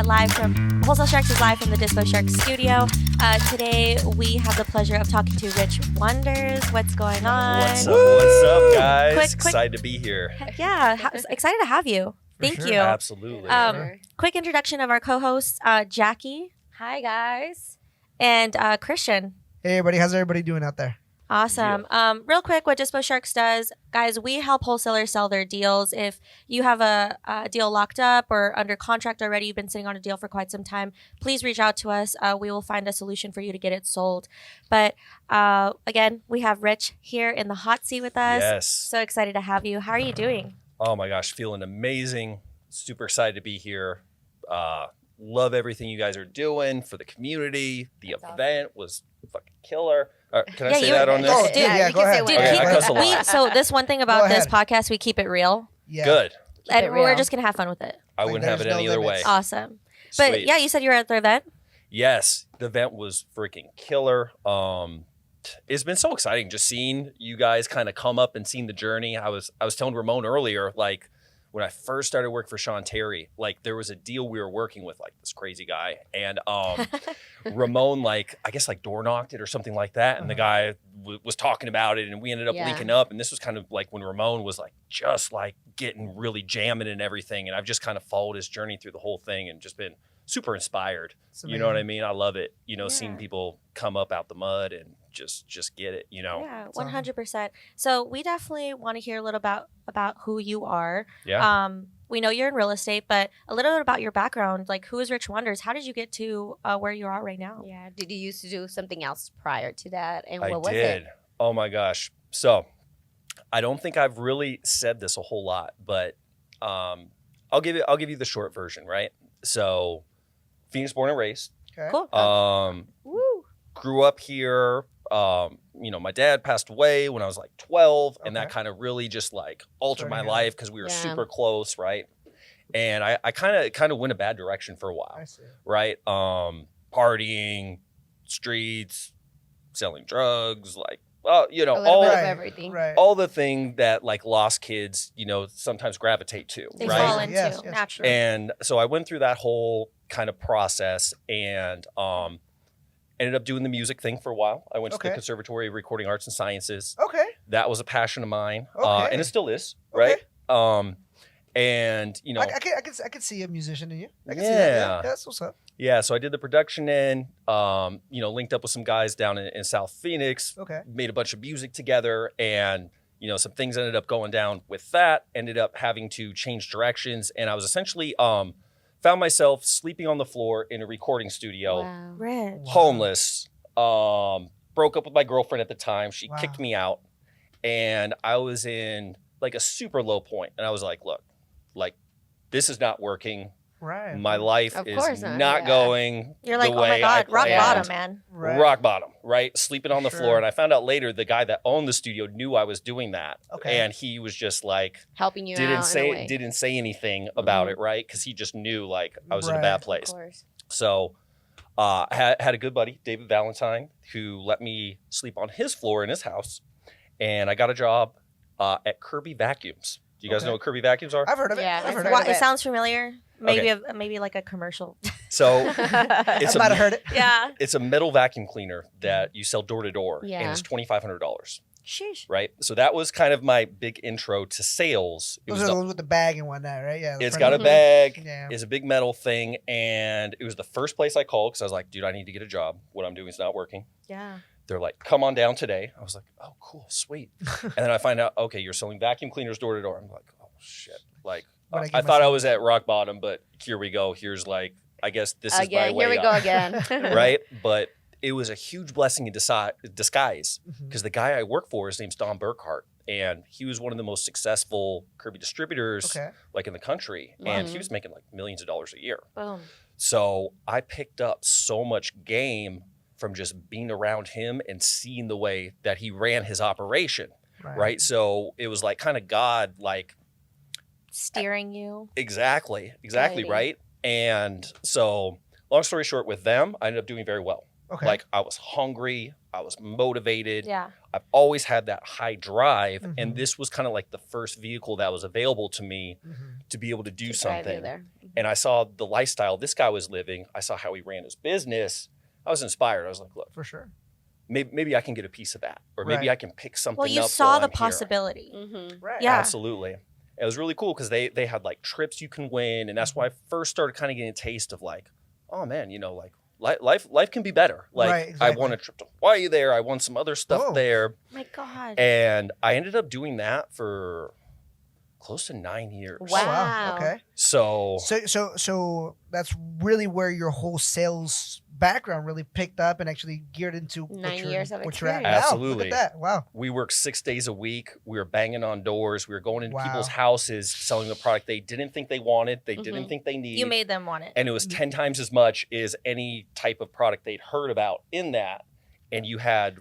live from Wholesale Sharks is live from the Dispo Sharks studio. Today we have the pleasure of talking to Rich Wonders. What's going on? What's up, guys? Quick- Excited to be here. Heck yeah, excited to have you. Thank you. Absolutely. Quick introduction of our co-hosts, Jackie. Hi, guys. And Christian. Hey, everybody. How's everybody doing out there? Awesome. Real quick, what Dispo Sharks does, guys, we help wholesalers sell their deals. If you have a deal locked up or under contract already, you've been sitting on a deal for quite some time, please reach out to us. We will find a solution for you to get it sold. But again, we have Rich here in the hot seat with us. Yes. So excited to have you. How are you doing? Oh my gosh, feeling amazing. Super excited to be here. Love everything you guys are doing for the community. The event was fucking killer. Can I say that on this? Oh, dude, yeah, go ahead. Dude, Okay, I cuss a lot. so this one thing about this podcast, we keep it real. Yeah. Good. And it real. we're just going to have fun with it. I wouldn't have it there's any no other way. limits. Awesome. But Sweet. yeah, you said you were at the event. Yes, the event was freaking killer. It's been so exciting just seeing you guys kind of come up and seeing the journey. I was telling Ramon earlier, like when I first started working for Sean Terry, like there was a deal we were working with like this crazy guy, and Ramon like I guess like door knocked it or something like that, and the guy was talking about it, and we ended up linking up, and this was kind of like when Ramon was like just like getting really jamming and everything, and I've just kind of followed his journey through the whole thing and just been super inspired. You know what I mean? I love it. You know, seeing people come up out the mud and just get it, you know? Yeah, 100%. So we definitely want to hear a little about who you are. Yeah. We know you're in real estate, but a little bit about your background. Like, who is Rich Wonders? How did you get to where you are right now? Yeah. Did you used to do something else prior to that? And I what was did. it? Oh my gosh. So I don't think I've really said this a whole lot, but I'll give you the short version, right? So Phoenix born and raised. Okay. Cool. Woo. Grew up here. You know, my dad passed away when I was like 12, and that kind of really just like altered my life because we were super close, right? And I kind of went a bad direction for a while, I see. right? Partying, streets, selling drugs, like, you know, A little bit of everything. Right. all the thing that like lost kids, you know, sometimes gravitate to, They right? fall into Yes. naturally. And so I went through that whole kind of process and ended up doing the music thing for a while. I went to the Conservatory of Recording Arts and Sciences. Okay. That was a passion of mine, Okay. and it still is, Okay. right? And you know, I could see a musician in you. I can see Yeah. that. Yeah, that's what's up. yeah. So I did the production end. You know, linked up with some guys down in South Phoenix. Okay. Made a bunch of music together, and you know, some things ended up going down with that. Ended up having to change directions, and I was essentially found myself sleeping on the floor in a recording studio, Wow. Rich. homeless. Broke up with my girlfriend at the time. She Wow. kicked me out, and I was in like a super low point. And I was like, look, like this is not working. Right. My life Of is course not, not, going You're like, the oh my way I God, rock planned. bottom, man. Right. Rock bottom, right? Sleeping on the Sure. floor. And I found out later the guy that owned the studio knew I was doing that. Okay. And he was just like, Helping you out didn't say anything about it, right? Because he just knew like I was in a Right. bad Of place. course. So had a good buddy, David Valentine, who let me sleep on his floor in his house. And I got a job at Kirby Vacuums. Do you guys know what Kirby Vacuums are? I've heard of it. Yeah, I've I've heard heard of Why, it. it sounds familiar. Maybe Okay. maybe like a commercial. So I it's might have heard it. Yeah. it's a metal vacuum cleaner that you sell door to door, and Yeah. it's $2,500, Sheesh. right? So that was kind of my big intro to sales. It Those was are the the- ones with the bag and whatnot, right? Yeah. the it's front got a of bag, Yeah. it's a big metal thing, and it was the first place I called because I was like, dude, I need to get a job. What I'm doing is not working. Yeah. They're like, come on down today. I was like, oh, cool, sweet. And then I find out, okay, you're selling vacuum cleaners door to door. I'm like, oh, shit. Like, What'd I I get thought I myself was at rock bottom, but here we go. Here's like, I guess this is my Again, way here we up. go again. Right? But it was a huge blessing in disguise Mhm. because the guy I work for, his name's Don Burkhart, and he was one of the most successful Kirby distributors Okay. like in the country, and he Mhm. was making like millions of dollars a year. Boom. So I picked up so much game from just being around him and seeing the way that he ran his operation, right? So it was like kind of God, like Steering you. exactly, Guiding. right? And so long story short, with them, I ended up doing very well. Okay. Like I was hungry, I was motivated. Yeah. I've always had that high drive, Mhm. and this was kind of like the first vehicle that was available to me Mhm. to be able to do To drive you something. there. And I saw the lifestyle this guy was living. I saw how he ran his business. I was inspired. I was like, look, For sure. maybe I can get a piece of that, or maybe Right. I can pick something Well, you up saw while the I'm here. possibility. Mm-hmm. Right. Yeah. Absolutely. It was really cool because they had like trips you can win, and that's why I first started kind of getting a taste of like, oh man, like life can be better. Like Right, exactly. I won a trip to Hawaii there, I won some other stuff Oh. there, My God. and I ended up doing that for close to 9 years. Oh, Wow. Okay. So So that's really where your whole sales background really picked up and actually geared into 9 years of what you're at experience. now. Absolutely. Look at that. Wow. we worked 6 days a week. We were banging on doors. We were going into Wow. people's houses, selling the product they didn't think they wanted, they Mhm. didn't think they needed. You made them want it. And it was 10 times as much as any type of product they'd heard about in that. And you had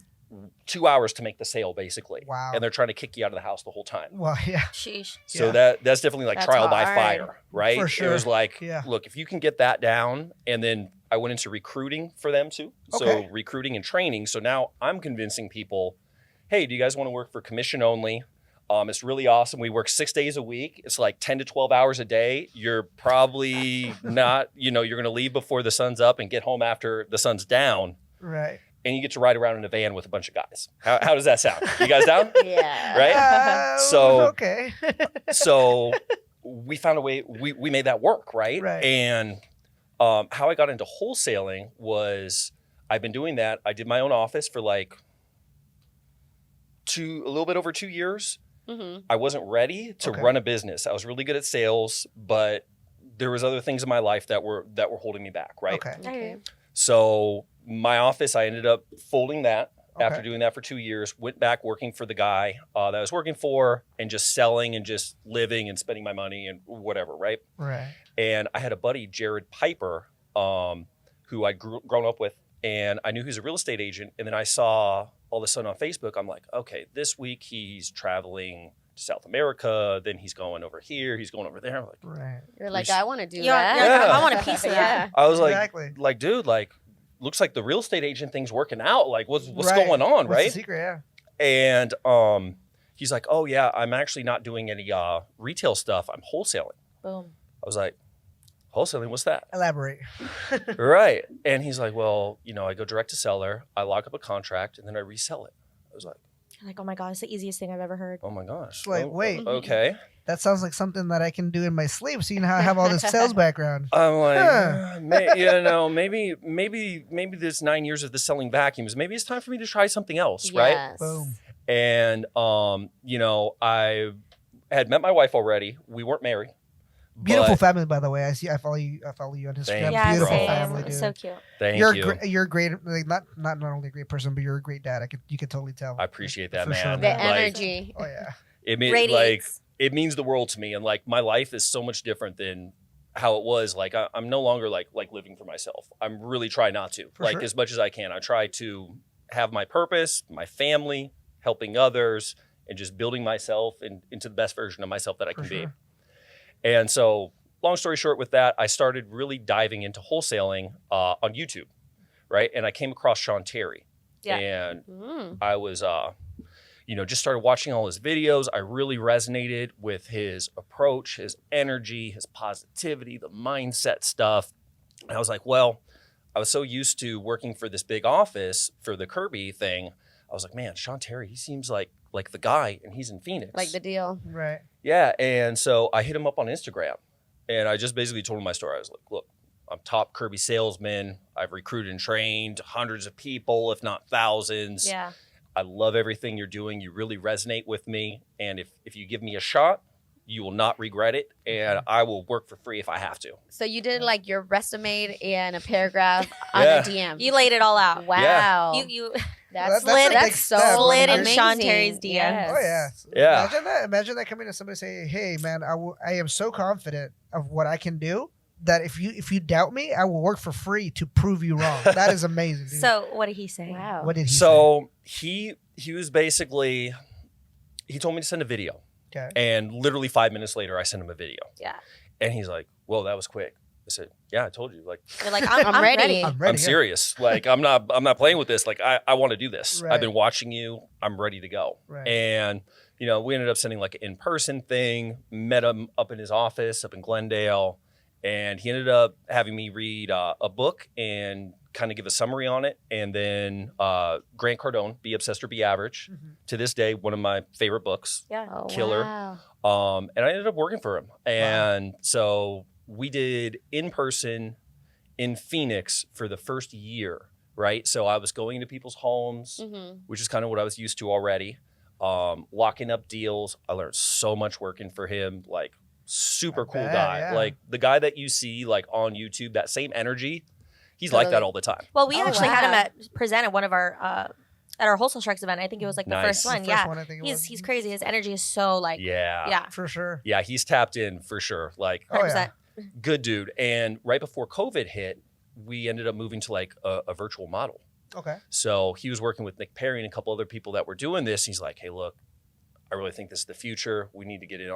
2 hours to make the sale, basically. Wow. And they're trying to kick you out of the house the whole time. Well, yeah. Sheesh. So Yeah. that's definitely like That's trial by hard. fire, right? For It sure. was like, Yeah. look, if you can get that down, and then I went into recruiting for them too. So Okay. recruiting and training. So now I'm convincing people, hey, do you guys want to work for commission only? It's really awesome. We work 6 days a week. It's like 10 to 12 hours a day. You're probably not, you're going to leave before the sun's up and get home after the sun's down. Right. And you get to ride around in a van with a bunch of guys. How does that sound? You guys down? Yeah. Right? So- okay. So we found a way, we made that work, right? Right. And how I got into wholesaling was I've been doing that. I did my own office for like a little bit over 2 years. Mm-hmm. I wasn't ready to Okay. run a business. I was really good at sales, but there was other things in my life that were holding me back, right? Okay. Okay. So my office, I ended up folding that after Okay. doing that for 2 years, went back working for the guy that I was working for and just selling and just living and spending my money and whatever, right? Right. And I had a buddy, Jared Piper, who I'd grown up with, and I knew he was a real estate agent. And then I saw all of a sudden on Facebook, I'm like, okay, this week he's traveling to South America, then he's going over here, he's going over there. I'm like, Right. You're like, Res- I want to do You're that. like, Yeah. I want a piece of that. I was Exactly. like, dude, like, looks like the real estate agent thing's working out. Like, what's Right. going on, What's right? the secret? Yeah. And he's like, oh yeah, I'm actually not doing any retail stuff. I'm wholesaling. Boom. I was like, wholesaling, what's that? Elaborate. Right. And he's like, well, I go direct to seller, I lock up a contract, and then I resell it. I was like, Like, oh my God, it's the easiest thing I've ever heard. oh my gosh. It's like, wait. Okay. That sounds like something that I can do in my sleep, seeing how I have all this sales background. I'm like, Huh. maybe this 9 years of the selling vacuums, maybe it's time for me to try something else, right? Yes. Boom. And I had met my wife already. We weren't married. Beautiful but- family, by the way. I follow you on Instagram. Thank Yeah, Beautiful bro. family, same. dude. So cute. Thank you're you. you're great. Like not only a great person, but you're a great dad. You can totally tell. I appreciate that, For man. sure, The man. Like, energy. Oh yeah. it means Radiates. it means the world to me, and like my life is so much different than how it was. Like I'm no longer like living for myself. I'm really trying not to. For Like sure. as much as I can, I try to have my purpose, my family, helping others, and just building myself into the best version of myself that I For can be. sure. And so, long story short, with that, I started really diving into wholesaling on YouTube, right? And I came across Sean Terry, Yeah. and Mm. I was, just started watching all his videos. I really resonated with his approach, his energy, his positivity, the mindset stuff. And I was like, well, I was so used to working for this big office for the Kirby thing. I was like, man, Sean Terry, he seems like the guy, and he's in Phoenix. Like the deal. Right. Yeah, and so I hit him up on Instagram, and I just basically told him my story. I was like, look, I'm top Kirby salesman. I've recruited and trained hundreds of people, if not thousands. Yeah. I love everything you're doing. You really resonate with me. And if you give me a shot, you will not regret it. And I will work for free if I have to. So you did like your resume and a paragraph on Yeah. a DM. You laid it all out. Wow. You That's, That's a big that's so step. Slid in amazing. Sean Terry's DM. Yes. Oh yeah. Yeah. Imagine that. Imagine that coming to somebody saying, "Hey man, I am so confident of what I can do that if you doubt me, I will work for free to prove you wrong." That is amazing, dude. So what did he say? Wow. What did he say? So he was basically, he told me to send a video. Okay. And literally 5 minutes later, I sent him a video. Yeah. And he's like, whoa, that was quick. I said, yeah, I told you. Like, You're like, I'm ready. I'm ready. I'm serious. Like, I'm not playing with this. Like, I want to do this. Right. I've been watching you. I'm ready to go. Right. And, you know, we ended up sending like an in-person thing, met him up in his office up in Glendale. And he ended up having me read a book and kind of give a summary on it. And then Grant Cardone, Be Obsessed or Be Average, to this day, one of my favorite books. Yeah. Oh, Killer. wow. And I ended up working for him. And so we did in-person in Phoenix for the first year, right? So I was going to people's homes, which is kind of what I was used to already, locking up deals. I learned so much working for him, like super cool guy. Yeah. Like the guy that you see like on YouTube, that same energy, he's like that all the time. Well, we actually had him wow. present at one of our at our Wholesale Sharks event. I think it was like the Nice. first one. The Yeah. first one, I think it was. He's crazy. His energy is so like yeah. For sure. Yeah, he's tapped in for sure. Like, Oh, yeah. 100%. good dude. And right before COVID hit, we ended up moving to like a virtual model. Okay. So he was working with Nick Perry and a couple other people that were doing this. He's like, hey, look, I really think this is the future. We need to get in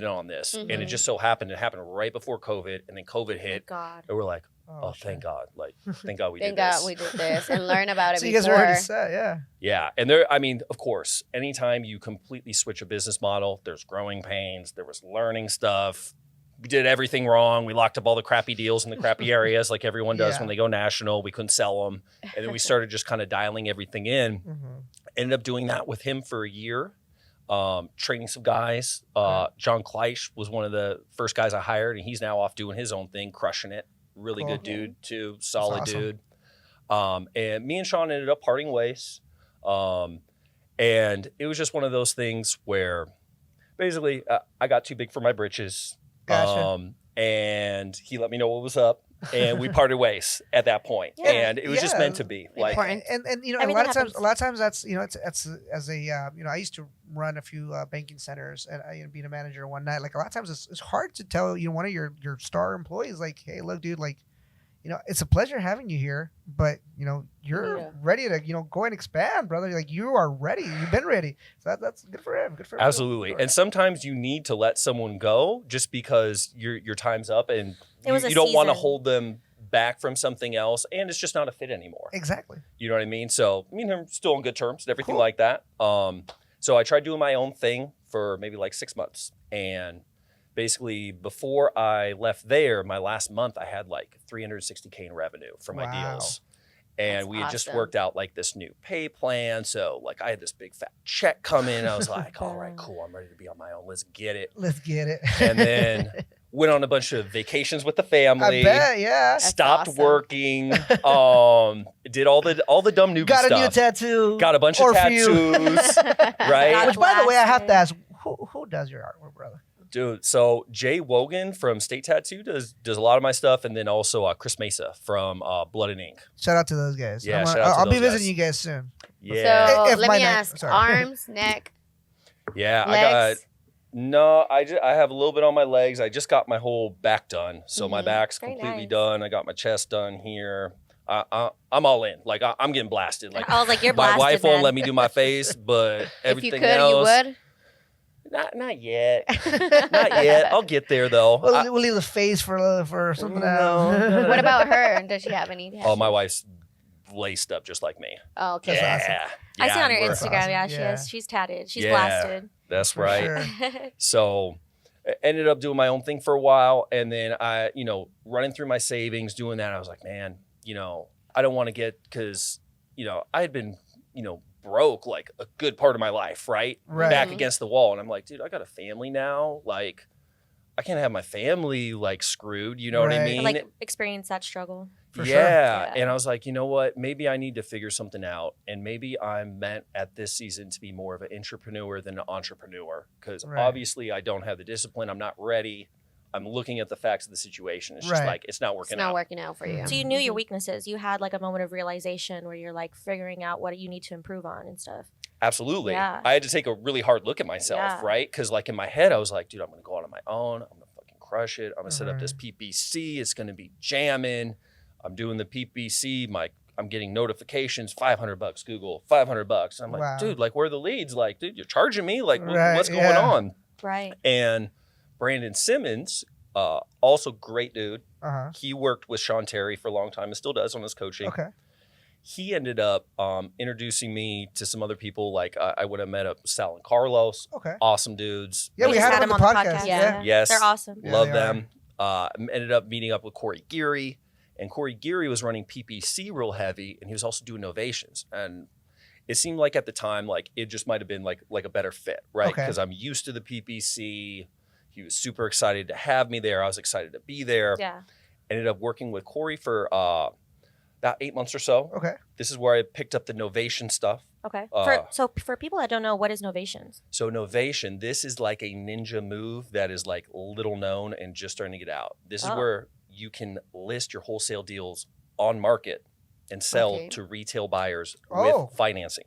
on, this. And it just so happened, it happened right before COVID, and then COVID hit. God. And we're like, Oh, thank God. Like, thank God we Thank did this. God we did this and learn about it So you before. guys are already set, yeah. Yeah. And there, I mean, of course, anytime you completely switch a business model, there's growing pains, there was learning stuff. We did everything wrong. We locked up all the crappy deals in the crappy areas like everyone does Yeah. when they go national. We couldn't sell them. And then we started just kind of dialing everything in. Ended up doing that with him for a year, training some guys. John Kleisch was one of the first guys I hired, and he's now off doing his own thing, crushing it. Really Cool. good dude, too. Solid awesome. dude. And me and Sean ended up parting ways. And it was just one of those things where basically I got too big for my britches. Gotcha. And he let me know what was up, and we parted ways at that point. Yeah. And it was just Yeah. meant to be. Like, Important. And you know, Everything a lot of times that's, you know, it's as a you know, I used to run a few banking centers and you know, being a manager one night. Like a lot of times it's hard to tell, you know, one of your star employees, like, hey, look, dude, like, you know, it's a pleasure having you here, but you know, you're Yeah. ready to, you know, go and expand, brother. Like you are ready. You've been ready. So that's good for him. Good for him. absolutely. And sometimes you need to let someone go just because your time's up, and It was a you don't want to season. hold them back from something else, and it's just not a fit anymore. Exactly. You know what I mean? So me and him still on good terms and everything Cool. like that. So I tried doing my own thing for maybe like 6 months. And basically before I left there, my last month, I had like $360K in revenue from my Wow. deals. And That's we had just awesome. worked out like this new pay plan. So like I had this big fat check come in. I was like, all right, cool. I'm ready to be on my own. Let's get it. Let's get it. And then went on a bunch of vacations with the I family. bet, yeah. That's Stopped awesome. working. Did all the dumb newbie Got a new stuff. tattoo. Got a bunch or of few. tattoos, right? God Which, by the way, I have to blasted. ask, who does your artwork, brother? Dude, so Jay Wogan from State Tattoo does a lot of my stuff, and then also Chris Mesa from Blood and Ink. Shout out to those guys. Yeah, shout out to I'll be those visiting guys. you guys soon. Yeah, So If let my me neck- ask: sorry. arms, neck, yeah. legs. I have a little bit on my legs. I just got my whole back done, so my Mhm. back's Very completely nice. done. I got my chest done here. I'm all in. Like I'm getting blasted. Like I was like, you're my blasted, wife won't man. let me do my face, but If everything you could, else, you would. not yet. Not yet. I'll get there though. We'll leave the face for something No. else. What about her? Does she have any? Oh, my wife's laced up just like me. Oh, okay. That's Yeah. awesome. I see on her we're- Instagram. awesome. Yeah, she Yeah. is. She's tatted. She's Yeah. blasted. That's For right. sure. So I ended up doing my own thing for a while. And then I, running through my savings, doing that, I was like, man, I don't want to get, because, I had been, broke like a good part of my life, right? Right. Back Mhm. against the wall. And I'm like, dude, I got a family now. Like, I can't have my family like screwed. You know what I Right. mean? Like experience that struggle. For sure. Yeah. Yeah. And I was like, you know what? Maybe I need to figure something out. And maybe I'm meant at this season to be more of an entrepreneur than an entrepreneur. Because Right. obviously I don't have the discipline. I'm not ready. I'm looking at the facts of the situation. It's just Right. like, it's not It's working not out. working out for you. So you knew your Mhm. weaknesses. You had like a moment of realization where you're like figuring out what you need to improve on and stuff. Absolutely. Yeah. I had to take a really hard look at myself, Yeah. right? Because like in my head, I was like, dude, I'm going to go out on my own. I'm going to fucking crush it. I'm going to set up Right. this PPC. It's going to be jamming. I'm doing the PPC. I'm getting notifications, $500 Google, $500. I'm like, Wow. dude, like where are the leads? Like, dude, you're charging me? Like, Right, what's going yeah. on? Right. And Brandon Simmons Also great dude. Uh-huh. He worked with Sean Terry for a long time and still does on his coaching. Okay. He ended up introducing me to some other people. Like I would have met up Sal and Carlos. Okay. Awesome dudes. Yeah, we just had them on the podcast. Yeah. Yes. They're awesome. Yeah, Love they them. Ended up meeting up with Corey Geary, and Corey Geary was running PPC real heavy, and he was also doing Novations. And it seemed like at the time, like it just might have been like a better fit, right? Okay. Because I'm used to the PPC. He was super excited to have me there. I was excited to be there. Yeah. Ended up working with Corey for about 8 months or so. Okay. This is where I picked up the Novation stuff. Okay. Uh, So for people that don't know, what is Novations? So Novation, this is like a ninja move that is like little known and just starting to get out. This is where you can list your wholesale deals on market and sell to retail buyers with financing.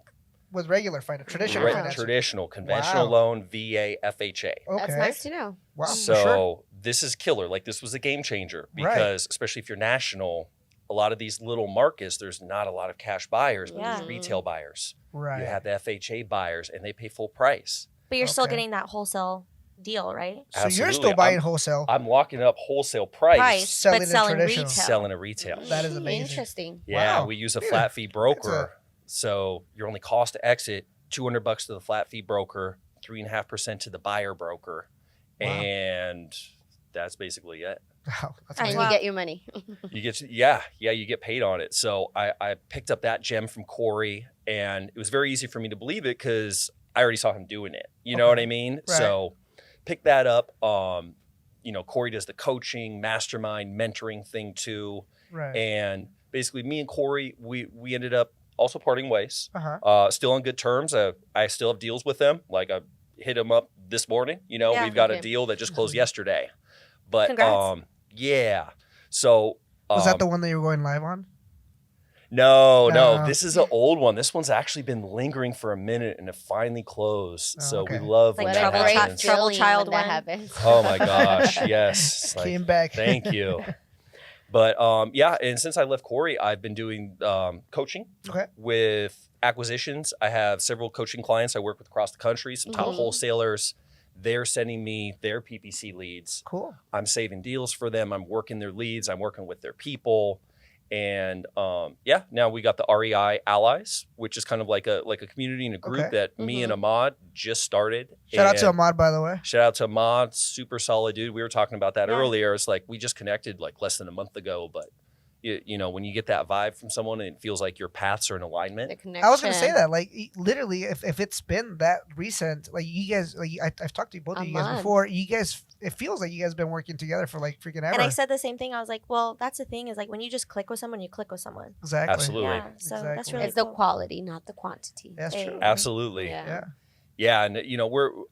With regular finance, traditional finance. Traditional, conventional loan, VA, FHA. Okay. That's nice to know. Wow. So sure. this is killer. Like this was a game changer because especially if you're national, a lot of these little markets, there's not a lot of cash buyers, but Yeah. there's retail buyers. Right. You have the FHA buyers and they pay full price. But you're still Okay. getting that wholesale deal, right? So you're still Absolutely. buying wholesale, I'm locking up wholesale price, selling but in selling traditional. retail. selling a retail. That is amazing. Interesting. Yeah, Wow. we use a Dude, flat fee that's broker. So your only cost to exit, $200 to the flat fee broker, 3.5% to the buyer broker. Wow. And that's basically it. Wow. That's And And amazing. you get your money. You get you get paid on it. So I picked up that gem from Corey, and it was very easy for me to believe it because I already saw him doing it. You know what I mean? Right. So pick that up. Corey does the coaching, mastermind, mentoring thing too. Right. And basically me and Corey, we ended up also parting ways. Uh-huh. Still on good terms. I still have deals with them. Like I hit him up this morning. Yeah. We've got a Okay. deal that just closed yesterday. But Congrats. yeah. So Was that the one that you were going live on? no, No. this is an old one. This one's actually been lingering for a minute and it finally closed. Oh, So okay. we love Like when What a that Trouble great Child- happens. Trouble feeling Child when that one. happens. Oh my gosh, yes. Like, Came back. thank you. But and since I left Corey, I've been doing coaching Okay. with acquisitions. I have several coaching clients I work with across the country, some top Mhm. wholesalers. They're sending me their PPC leads. Cool. I'm saving deals for them. I'm working their leads. I'm working with their people. And now we got the REI Allies, which is kind of like a community and a group Okay. that me and Ahmad just started. Shout out to And Ahmad, by the way. Shout out to Ahmad, super solid dude. We were talking about that Yeah. earlier. It's like we just connected like less than a month ago, but when you get that vibe from someone and it feels like your paths are in alignment. The connection. I was gonna say that, like, literally, if it's been that recent, like you guys, like I've talked to both of you guys month. before. You guys, it feels like you guys have been working together for like freaking ever. And I said the same thing. I was like, well, that's the thing is like when you just click with someone, you click with someone. Exactly. Absolutely. Yeah. So that's Exactly. really It's the cool. quality, not the quantity. That's Hey. true. Absolutely. Yeah. Yeah. And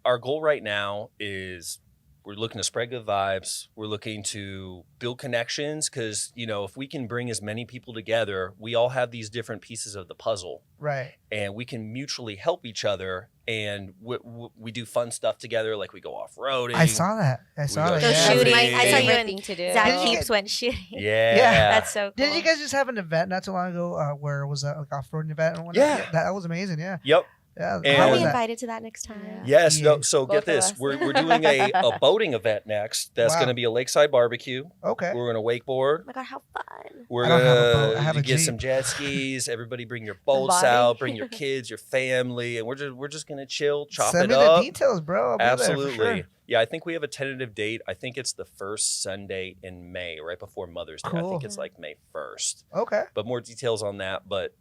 our goal right now is we're looking to spread good vibes. We're looking to build connections because, if we can bring as many people together, we all have these different pieces of the puzzle Right. and we can mutually help each other. And we do fun stuff together, like we go off-roading. I saw that. I saw go that. Go Yeah. shooting. My I saw you favorite and thing to do. Zach Did you Keeps went shooting. Yeah. That's so cool. Didn't you guys just have an event not too long ago where it was a like off-roading event and whatnot? Yeah. That was amazing. Yeah. Yep. Yeah. And- How I'll was be that? invited to that next time. Yeah. Yes. No. Yeah. So Both get of this. us. We're doing a boating event next. That's Wow. going to be a lakeside barbecue. Okay. We're going to wakeboard. Oh my god, how fun! We're I don't have a boat. I gonna have a get Jeep. some jet skis. Everybody bring your boats Body. out. Bring your kids, your family, and we're just gonna chill, chop Send it me up. the details, bro. I'll be there for Absolutely. sure. Yeah, I think we have a tentative date. I think it's the first Sunday in May, right before Mother's Day. I Cool. think it's like May 1st. Okay. But more details on that. But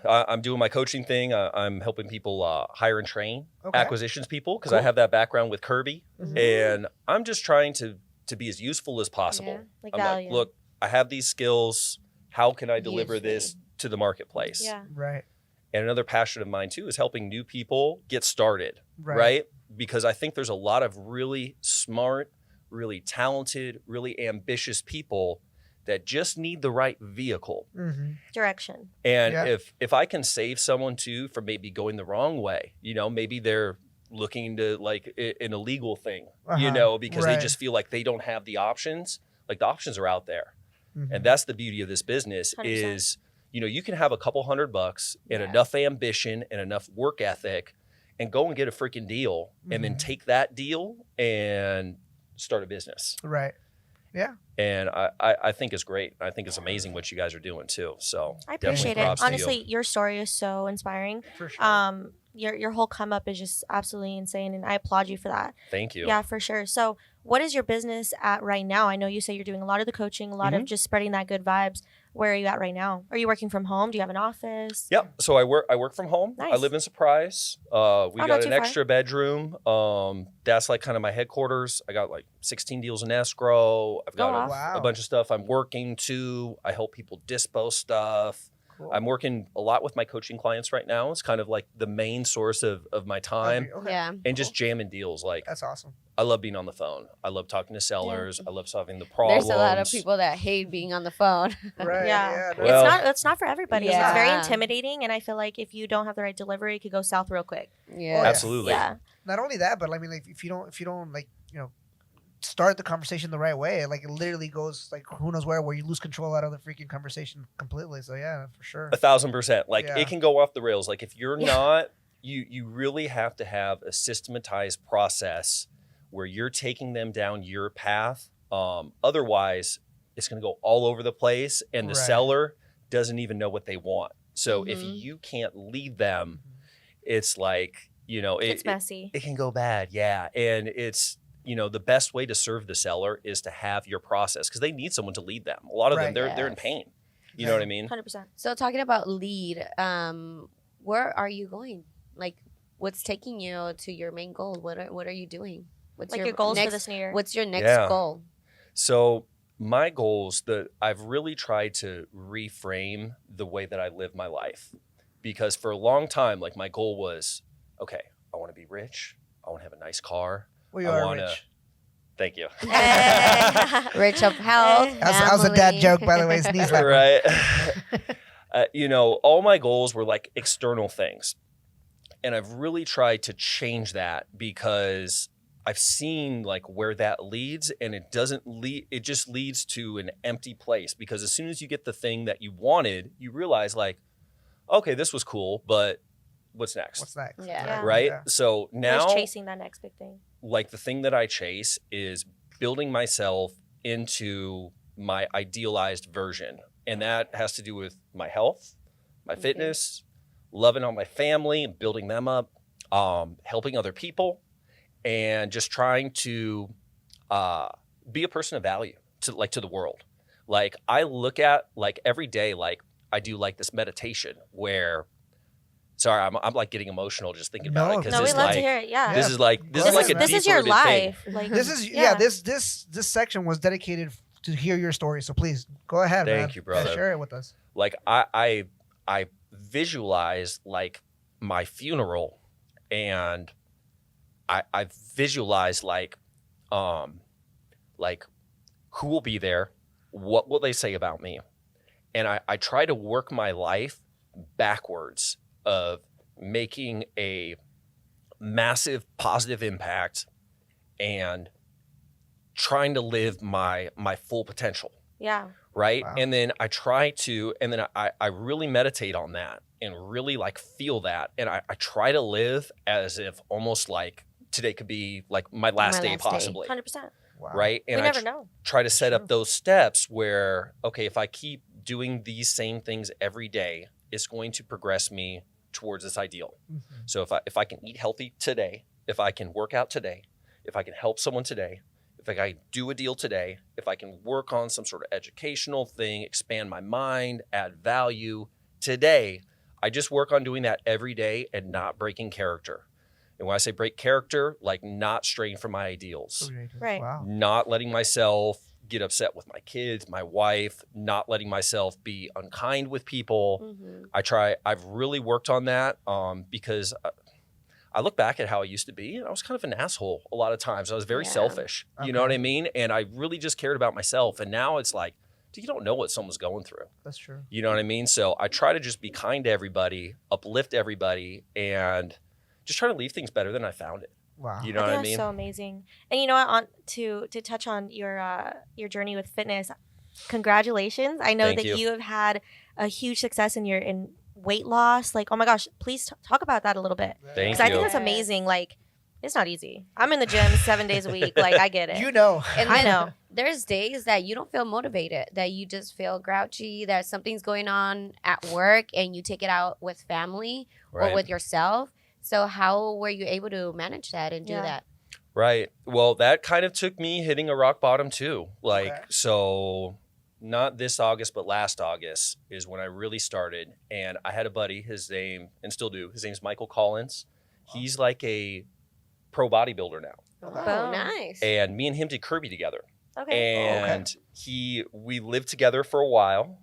I'm doing my coaching thing. I'm helping people hire and train Okay. acquisitions people because I Cool. have that background with Kirby, Mhm. and I'm just trying to be as useful as possible. Yeah, like I'm value. like, look, I have these skills. How can I deliver Use this to the marketplace? Yeah. Right. And another passion of mine too is helping new people get started, right? Because I think there's a lot of really smart, really talented, really ambitious people that just need the right vehicle. Mm-hmm. Direction. And Yeah. if I can save someone too from maybe going the wrong way, maybe they're looking to like an illegal thing, because they Right. just feel like they don't have the options. Like the options are out there. Mhm. And that's the beauty of this business 100%. is, you can have a couple $100 and Yeah. enough ambition and enough work ethic and go and get a freaking deal and then Mhm. take that deal and start a business. Right. Yeah. And I think it's great. I think it's amazing what you guys are doing too. So I definitely appreciate it. props to you. Honestly, your story is so inspiring. For sure. Your whole come up is just absolutely insane, and I applaud you for that. Thank you. Yeah, for sure. So, what is your business at right now? I know you say you're doing a lot of the coaching, a lot of just spreading that good vibes. Where are you at right now? Are you working from home? Do you have an office? Yep. So I work from home. Nice. I live in Surprise. We not got too an far. extra bedroom. That's like kind of my headquarters. I got like 16 deals in escrow. I've got wow. Wow. a bunch of stuff I'm working to. I help people dispo stuff. Cool. I'm working a lot with my coaching clients right now. It's kind of like the main source of my time. Okay. Yeah. And just jamming deals. Like That's awesome. I love being on the phone. I love talking to sellers. I love solving the problems. There's a lot of people that hate being on the phone. Right. Yeah. No, Well- It's not for everybody. Yeah. It's very intimidating, and I feel like if you don't have the right delivery, it could go south real quick. Yeah. Absolutely. Yeah. not only that, but I mean, like if you don't like, start the conversation the right way, like it literally goes like who knows where you lose control out of the freaking conversation completely. So yeah, for sure. 1,000%. Like Yeah. it can go off the rails. Like if you're not, you really have to have a systematized process where you're taking them down your path. Otherwise, it's going to go all over the place, and the Right. seller doesn't even know what they want. So if Mhm. you can't lead them, it's like It's messy. it can go bad. Yeah, and it's the best way to serve the seller is to have your process because they need someone to lead them. A lot of them, Right. they're in Yes. pain. You know what I mean? 100%. So talking about lead, where are you going? Like, what's taking you to your main goal? What are you doing? What's Like your goals next, for this new year. What's your next Yeah. goal? So my goals that I've really tried to reframe the way that I live my life because for a long time, like my goal was, okay, I want to be rich. I want to have a nice car. We I are wanna- rich. Thank you. Hey. Rich of health. How's a dad family. joke, by the way? Sneeze like Right. All my goals were like external things. And I've really tried to change that because I've seen like where that leads and it doesn't lead, it just leads to an empty place because as soon as you get the thing that you wanted, you realize like, okay, this was cool, but what's next? What's next? Yeah. Right? Yeah. So now Always chasing that next big thing. like the thing that I chase is building myself into my idealized version. And that has to do with my health, my fitness, loving on my family and building them up, helping other people, and just trying to be a person of value to the world. Like I look at like every day, like I do like this meditation where sorry, I'm like getting emotional just thinking about it. No, Because No, we it's love like to hear it. Yeah. this is like This like a is- this is deep your rooted thing. life. Like This is yeah. this section was dedicated to hear your story. So please go ahead. Thank man. you, brother. Yeah, share it with us. Like I visualize like my funeral and I visualize like who will be there, what will they say about me? And I try to work my life backwards of making a massive positive impact and trying to live my full potential. Yeah. Right. Wow. And then I really meditate on that and really like feel that. And I try to live as if almost like today could be like my last day last day. possibly. 100%. Wow. Right. We And never know. try to set True. up those steps where, okay, if I keep doing these same things every day, it's going to progress me towards this ideal. Mhm. So if I can eat healthy today, if I can work out today, if I can help someone today, if I can do a deal today, if I can work on some sort of educational thing, expand my mind, add value today, I just work on doing that every day and not breaking character. And when I say break character, like not straying from my ideals, Right. Wow. not letting myself get upset with my kids, my wife, not letting myself be unkind with people. Mm-hmm. I've really worked on that because I look back at how I used to be and I was kind of an asshole a lot of times. I was very Yeah. selfish, you know Okay. what I mean? And I really just cared about myself. And now it's like, dude, you don't know what someone's going through. That's true. You know what I mean? So I try to just be kind to everybody, uplift everybody, and just try to leave things better than I found it. Wow. You know I what think I that's mean? so amazing. And you know what? To touch on your journey with fitness, congratulations! I know Thank that you. you have had a huge success in weight loss. Like, oh my gosh, please talk about that a little bit. Thank Because I think you. that's amazing. Like, It's not easy. I'm in the gym 7 days a week. Like, I get it. You know. And I then know. there's days that you don't feel motivated, that you just feel grouchy, that something's going on at work and you take it out with family or Right. with yourself. So how were you able to manage that and do Yeah. that? Right. Well, that kind of took me hitting a rock bottom too. Like, Okay. so not this August, but last August is when I really started. And I had a buddy, his name, and still do, his name's Michael Collins. He's like a pro bodybuilder now. Oh, Boom. nice. And me and him did Kirby together. Okay. And we lived together for a while.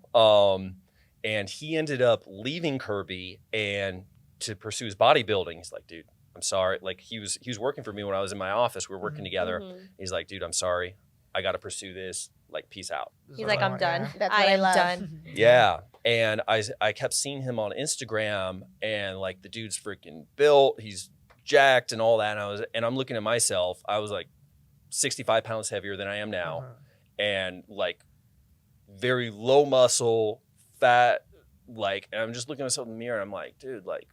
And he ended up leaving Kirby and to pursue his bodybuilding. He's like, dude, I'm sorry. Like he was working for me when I was in my office. We were working together. Mhm. He's like, dude, I'm sorry. I got to pursue this. Like, peace out. This is He's what like, I I'm want, done. yeah. That's I what I am love. done. Yeah. And I kept seeing him on Instagram and like the dude's freaking built. He's jacked and all that. And I'm looking at myself. I was like 65 pounds heavier than I am now. Uh-huh. And like very low muscle, fat, like, and I'm just looking at myself in the mirror and I'm like, dude, like,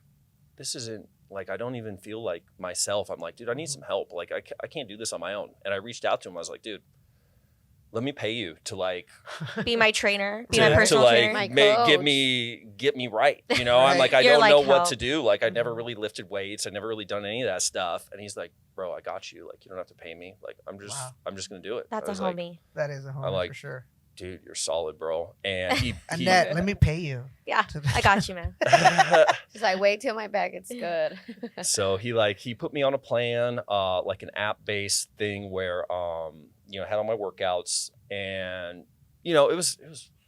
this isn't, like, I don't even feel like myself. I'm like, dude, I need some help. Like, I can't do this on my own. And I reached out to him. I was like, dude, let me pay you to like, Be my trainer. Be to, my to personal like trainer. My get coach. me right. You know, I'm Right. like, I You're don't like, know what help. to do. Like, I never really lifted weights. I never really done any of that stuff. And he's like, bro, I got you. Like, you don't have to pay me. Like, I'm just going to do it. That's I a was like, homie. That is a home I'm like, for sure. dude, you're solid, bro. And he Annette, let me pay you. Yeah, I got you, man. She's like, wait till my back gets good. So he put me on a plan, like an app-based thing where you know, I had all my workouts and you know, it was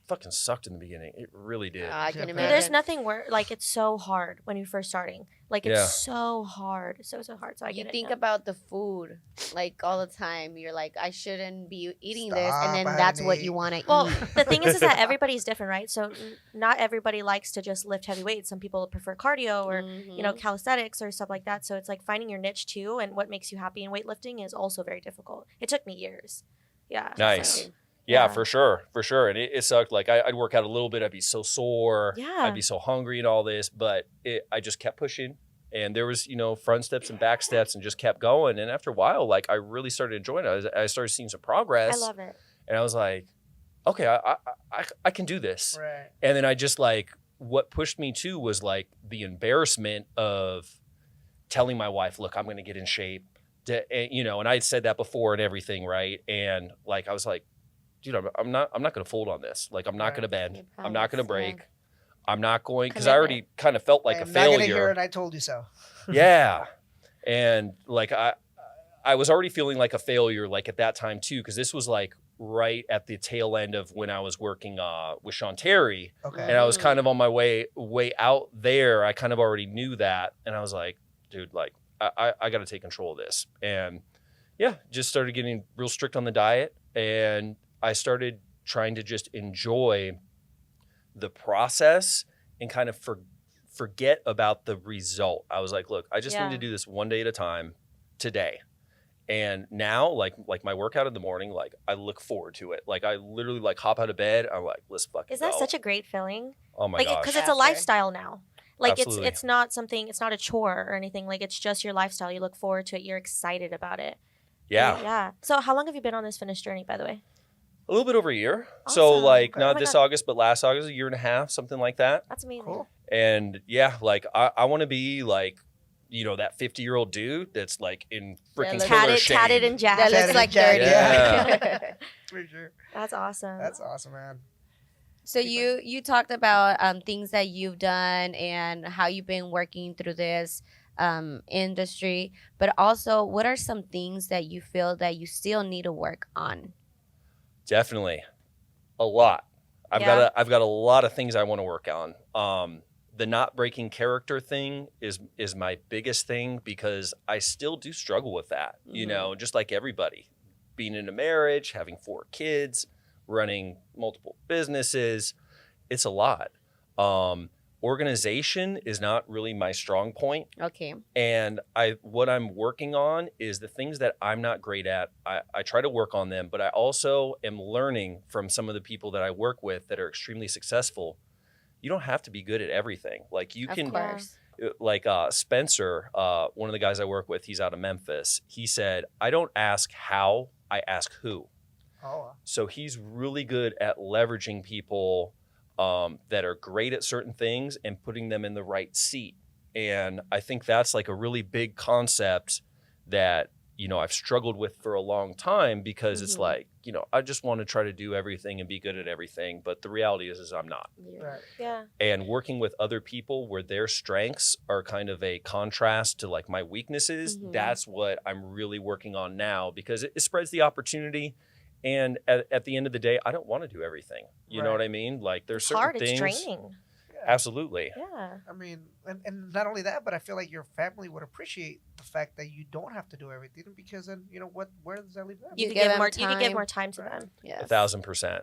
fucking sucked in the beginning. It really did. I can Yeah, imagine. There's nothing worse. Like, it's so hard when you're first starting. Like, it's Yeah. so hard. So hard. So I You get it think now. about the food like all the time. You're like, I shouldn't be eating this, Stop, and then I that's haven't what ate. you want to Well, eat. the thing is that everybody's different, right? So not everybody likes to just lift heavy weights. Some people prefer cardio or, you know, Mhm. calisthenics or stuff like that. So it's like finding your niche too. And what makes you happy in weightlifting is also very difficult. It took me years. Yeah. Nice. So, Yeah, Yeah. for sure. And it sucked. Like I'd work out a little bit, I'd be so sore, Yeah. I'd be so hungry and all this, but I just kept pushing. And there was, you know, front steps and back steps and just kept going. And after a while, like I really started enjoying it. I started seeing some progress. I love it. And I was like, okay, I can do this. Right. And then I just like, what pushed me to was like the embarrassment of telling my wife, look, I'm going to get in shape. You know, and I had said that before and everything, right? And like, I was like, dude, I'm not going to fold on this. Like, I'm not Right. going to bend. You I'm not going to promise, yeah. break. I'm not going, because I already kind of felt like a I'm not gonna hear failure. it. I told you so. Yeah. And like, I was already feeling like a failure, like at that time too, because this was like right at the tail end of when I was working with Sean Terry. Okay. And I was kind of on my way out there. I kind of already knew that. And I was like, dude, like, I got to take control of this. And yeah, just started getting real strict on the diet. And I started trying to just enjoy the process and kind of forget about the result. I was like, look, I just Yeah. need to do this one day at a time today. And now, like my workout in the morning, like I look forward to it. Like I literally like hop out of bed. I'm like, let's fucking Is that go. such a great feeling? Oh my Like, gosh. because it's a After. lifestyle now. Like Absolutely. it's not something. It's not a chore or anything. Like, it's just your lifestyle. You look forward to it. You're excited about it. Yeah. Yeah. So how long have you been on this fitness journey, by the way? A little bit over a year. So Awesome. like Oh not my this God. August, but last August, a year and a half, something like that. That's amazing. Cool. And yeah, like I want to be like, you know, that 50-year-old dude that's like in freaking looks killer shape. Tatted and jacked. That looks Tatted like and jacked, dirty. yeah. For sure. That's awesome. That's awesome, man. So you talked about things that you've done and how you've been working through this industry, but also what are some things that you feel that you still need to work on? Definitely. A lot. I've Yeah. got a lot of things I want to work on. The not breaking character thing is my biggest thing because I still do struggle with that. You Mhm. know, just like everybody. Being in a marriage, having 4 kids, running multiple businesses, it's a lot. Organization is not really my strong point. Okay. And what I'm working on is the things that I'm not great at. I try to work on them, but I also am learning from some of the people that I work with that are extremely successful. You don't have to be good at everything. Like you Of can, course. like Spencer, one of the guys I work with, he's out of Memphis. He said, I don't ask how, I ask who. Oh, So he's really good at leveraging people that are great at certain things and putting them in the right seat. And I think that's like a really big concept that, you know, I've struggled with for a long time, because it's like, you know, I just want to try to do everything and be good at everything. But the reality is I'm not. right. Yeah. And working with other people where their strengths are kind of a contrast to like my weaknesses, that's what I'm really working on now, because it spreads the opportunity. And at the end of the day, I don't want to do everything. You know what I mean? Like there's certain Hard. things. It's draining. Absolutely. Yeah. I mean, and not only that, but I feel like your family would appreciate the fact that you don't have to do everything, because then, you know, where does that leave them? You You could give give them more. You could give time. more time to Right. them. Yes. 1,000%.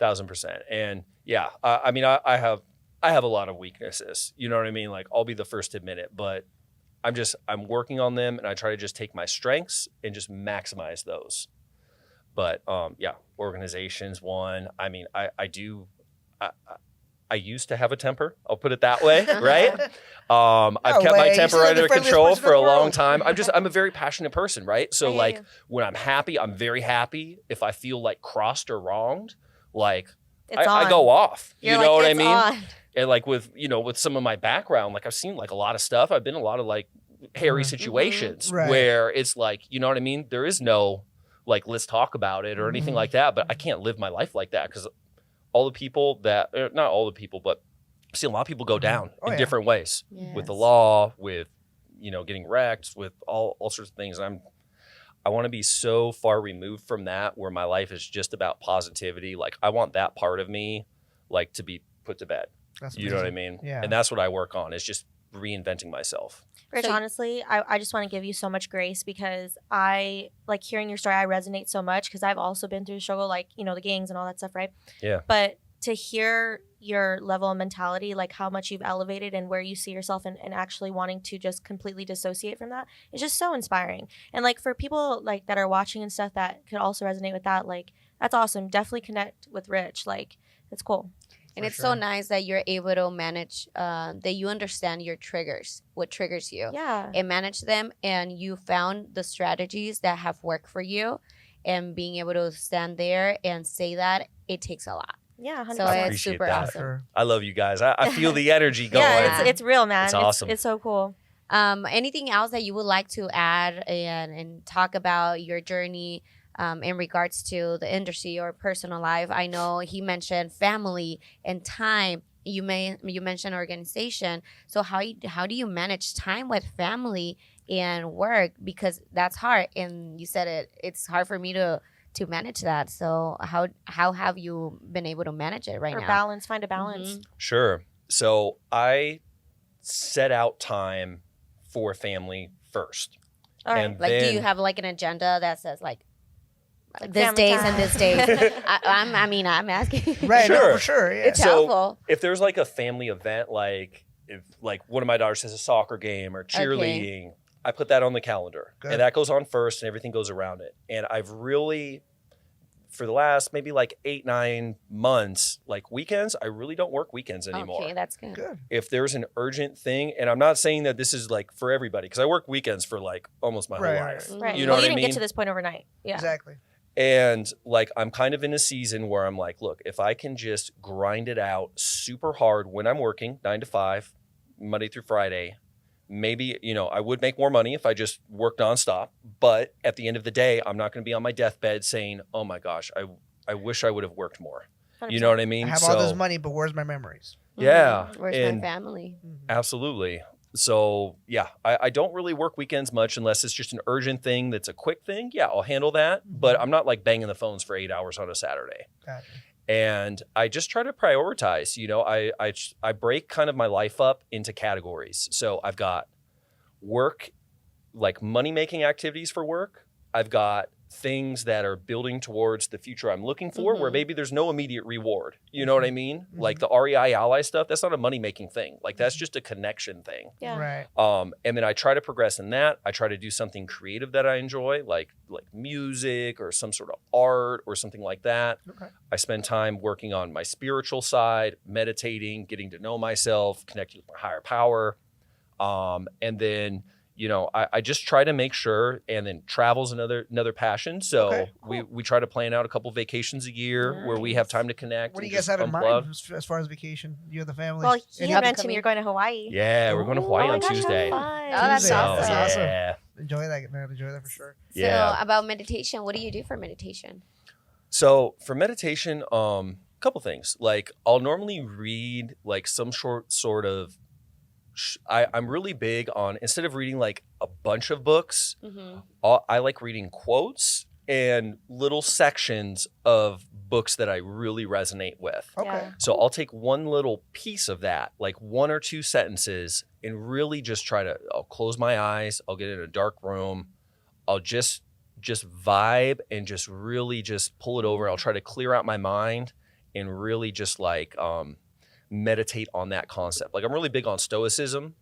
1,000%. And yeah, I mean, I have a lot of weaknesses. You know what I mean? Like I'll be the first to admit it, but I'm working on them, and I try to just take my strengths and just maximize those. But yeah, organization's one. I mean, I used to have a temper. I'll put it that way, right? I've kept my way. temper You sound like under the friendliest control person for in a the long world. time. I'm a very passionate person, right? So I hear like you. when I'm happy, I'm very happy. If I feel like crossed or wronged, like It's I on. go off. You're you like, know what I "It's mean? on." And like with some of my background, like I've seen like a lot of stuff. I've been in a lot of like hairy situations Right. where it's like, you know what I mean? There is no like, let's talk about it or anything like that. But I can't live my life like that, because all the people that, not all the people, but I've seen a lot of people go down Oh, in yeah. different ways with the Yes. law, with, you know, getting wrecked, with all sorts of things. I want to be so far removed from that, where my life is just about positivity. Like I want that part of me like to be put to bed. That's You know what I amazing. mean? Yeah. And that's what I work on, is just reinventing myself. Rich, So- honestly, I just want to give you so much grace, because I like hearing your story. I resonate so much, because I've also been through the struggle, like, you know, the gangs and all that stuff, right? Yeah. But to hear your level of mentality, like how much you've elevated and where you see yourself, and actually wanting to just completely dissociate from that, is just so inspiring. And like for people like that are watching and stuff that could also resonate with that, like that's awesome. Definitely connect with Rich. Like it's cool. And For it's sure. so nice that you're able to manage, that you understand your triggers, what triggers you, Yeah. and manage them. And you found the strategies that have worked for you, and being able to stand there and say that, it takes a lot. Yeah. 100%. So I it's appreciate super that. awesome. Sure. I love you guys. I feel the energy going. yeah, it's real, man. It's awesome. It's so cool. Anything else that you would like to add and talk about your journey in regards to the industry or personal life? I know he mentioned family and time. You mentioned organization. So how do you manage time with family and work? Because that's hard. And you said it's hard for me to manage that. So how have you been able to manage it right Or now? find a balance. Mhm. Sure. So I set out time for family first. All right. And Like, do then- you have like an agenda that says like Like this family days time. and this days? I'm asking. Right. No, Sure. for sure. Yeah. It's So- helpful. If there's like a family event, like if like one of my daughters has a soccer game or cheerleading, I put that on the calendar. Good. And that goes on first, and everything goes around it. And I've really, for the last maybe like 8-9 months, like weekends, I really don't work weekends anymore. Okay, that's good. Good. If there's an urgent thing, and I'm not saying that this is like for everybody, because I work weekends for like almost my whole Right, life. right. Right. You know well, what you I didn't get mean? to this point overnight. Yeah. Exactly. And like I'm kind of in a season where I'm like, look, if I can just grind it out super hard when I'm working 9 to 5, Monday through Friday, maybe, you know, I would make more money if I just worked nonstop. But at the end of the day, I'm not going to be on my deathbed saying, oh my gosh, I wish I would have worked more. You know what I mean? I have So, all this money, but where's my memories? Yeah. Where's and my family? Absolutely. So yeah, I don't really work weekends much unless it's just an urgent thing that's a quick thing. Yeah, I'll handle that. But I'm not like banging the phones for 8 hours on a Saturday. Gotcha. And I just try to prioritize. You know, I break kind of my life up into categories. So I've got work, like money making activities for work. I've got things that are building towards the future I'm looking for, where maybe there's no immediate reward. You know what I mean? Like the REI ally stuff, that's not a money making thing. Like that's just a connection thing. Yeah. Right. And then I try to progress in that. I try to do something creative that I enjoy, like music or some sort of art or something like that. Okay. I spend time working on my spiritual side, meditating, getting to know myself, connecting with my higher power. And then, I just try to make sure, and then travel's another passion. So Okay, cool. we try to plan out a couple vacations a year where we have Nice. time to connect. What do and you guys just have in unplug. mind as far as vacation? You and the family. Well, he Any had other- mentioned to me you're going to Hawaii. Yeah, we're going to Oh Hawaii my on gosh, how Tuesday. fun. Oh, that's Tuesday. awesome. That's awesome. Yeah. Enjoy that, man. Enjoy that for sure. Yeah. So about meditation, what do you do for meditation? So for meditation, couple things. Like I'll normally read like some sort of. I'm really big on, instead of reading like a bunch of books, Mm-hmm. I like reading quotes and little sections of books that I really resonate with. Okay. Yeah. So I'll take one little piece of that, like 1 or 2 sentences, and really just I'll close my eyes, I'll get in a dark room, I'll just vibe and just really just pull it over. I'll try to clear out my mind and really just like meditate on that concept. Like I'm really big on stoicism.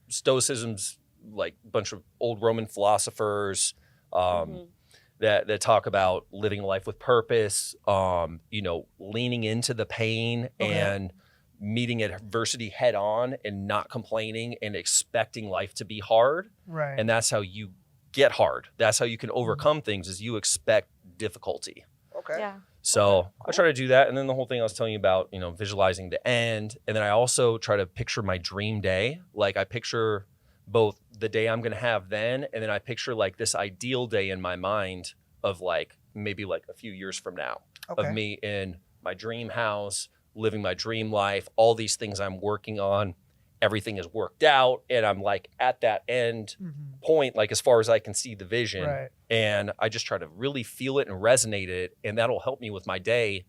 Stoicism's like a bunch of old Roman philosophers that talk about living a life with purpose, leaning into the pain and meeting adversity head on and not complaining and expecting life to be hard. Right. And that's how you get hard. That's how you can overcome things, is you expect difficulty. okay. Yeah. So I try to do that. And then the whole thing I was telling you about, visualizing the end. And then I also try to picture my dream day. Like I picture both the day I'm going to have then, and then I picture like this ideal day in my mind of like maybe like a few years from now Okay. of me in my dream house, living my dream life, all these things I'm working on, everything is worked out. And I'm like at that end Mhm. point, like as far as I can see the vision. Right. And I just try to really feel it and resonate it. And that'll help me with my day,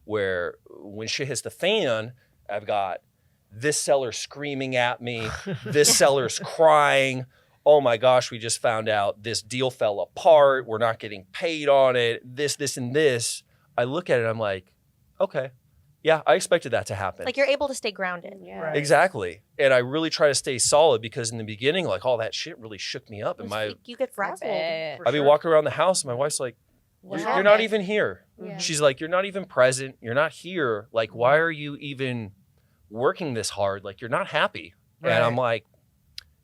where when shit hits the fan, I've got this seller screaming at me, this seller's crying. Oh my gosh, we just found out this deal fell apart. We're not getting paid on it. This, and this. I look at it, I'm like, okay, yeah, I expected that to happen. Like you're able to stay grounded. Yeah. Right. Exactly. And I really try to stay solid, because in the beginning, like all that shit really shook me up. And You get I frazzled. bet. For I'd be sure. walking around the house, and my wife's like, What you're not happened? even here. Yeah. She's like, you're not even present. You're not here. Like, why are you even working this hard? Like, you're not happy. Right. And I'm like,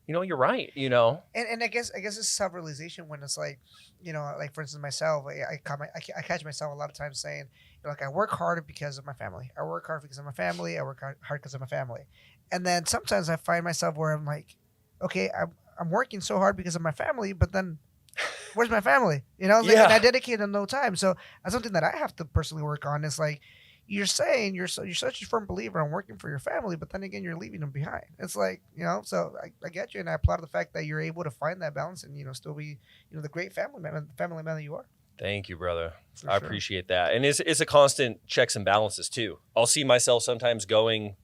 you're right. And I guess it's self-realization when it's like, like for instance myself, I catch myself a lot of times saying, like I work hard because of my family. I work hard because of my family. I work hard because of my family. And then sometimes I find myself where I'm like, okay, I'm working so hard because of my family, but then where's my family? It's like, Yeah. and I dedicate them no time. So that's something that I have to personally work on. It's like, you're saying you're such a firm believer on working for your family, but then again, you're leaving them behind. It's like, so I get you, and I applaud the fact that you're able to find that balance and, still be, the great family man that you are. Thank you, brother. For I sure. appreciate that. And it's a constant checks and balances too. I'll see myself sometimes going